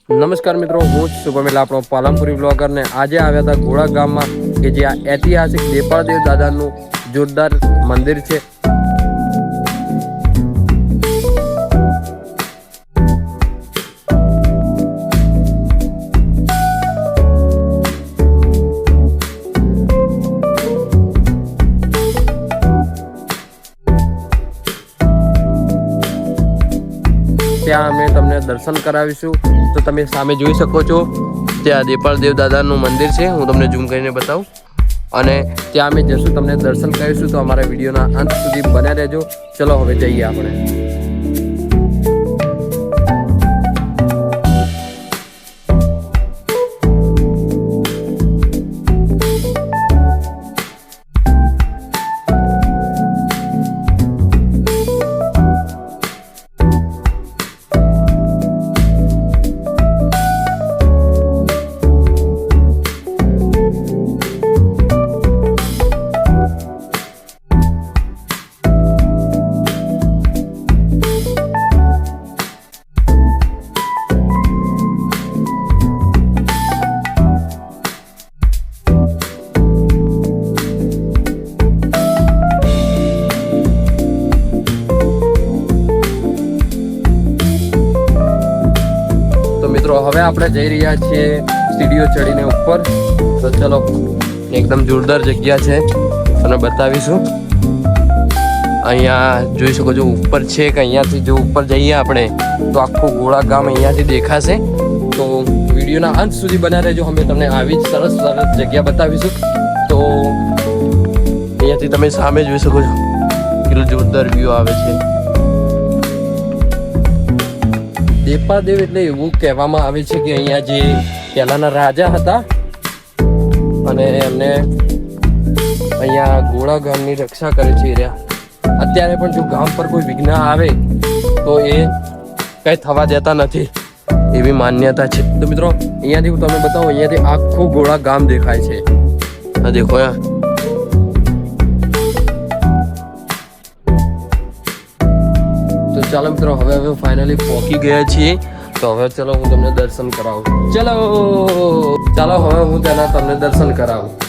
નમસ્કાર મિત્રો, હું શુભમ એટલે આપણો પાલનપુરી બ્લોગર ને આજે આવ્યા હતા ઘોડા ગામમાં કે જ્યાં ઐતિહાસિક દેપાળદેવ દાદાનું જોરદાર મંદિર છે. ત્યાં અમે તમને દર્શન કરાવીશું. તો તમે સામે જોઈ શકો છો ત્યાં દેપાળદેવ દાદાનું મંદિર છે. હું તમને ઝૂમ કરીને બતાવું અને ત્યાં અમે જશું, તમને દર્શન કરીશું. તો અમારા વિડીયોના અંત સુધી બન્યા રહેજો. ચલો હવે જઈએ આપણે. હવે આપણે જઈ રહ્યા છીએ સીડીઓ ચડીને ઉપર. તો ચલો, એકદમ જોરદાર જગ્યા છે, તમને બતાવીશું. અહીંયા જોઈ શકો છો ઉપર છે કે અહીંયાથી જો ઉપર જઈએ આપણે તો આખું ઘોડા ગામ અહીંયાથી દેખાશે. તો વિડીયોના અંત સુધી બન્યા રહેજો. અમે તમને આવી જ સરસ સરસ જગ્યા બતાવીશું. તો અહીંયાથી તમે સામે જોઈ શકો છો કેટલો જોરદાર વ્યૂ આવે છે. દેપાળદેવ એટલે એવું કહેવામાં આવે છે કે અહીંયા જે પહેલાના રાજા હતા અને એમને અહીંયા ઘોડા ગામની રક્ષા કરે છે રહ્યા. અત્યારે પણ જો ગામ પર કોઈ વિઘ્ન આવે તો એ કંઈ થવા દેતા નથી, એવી માન્યતા છે. તો મિત્રો અહીંયાથી હું તમને બતાવું, અહીંયાથી આખું ઘોડા ગામ દેખાય છે. આ દેખો યાર, ચાલો મિત્રો, હવે ફાઇનલી પહોંચી ગયા છીએ. તો હવે ચલો હું તમને દર્શન કરાવું. ચાલો હવે હું તેના તમને દર્શન કરાવું.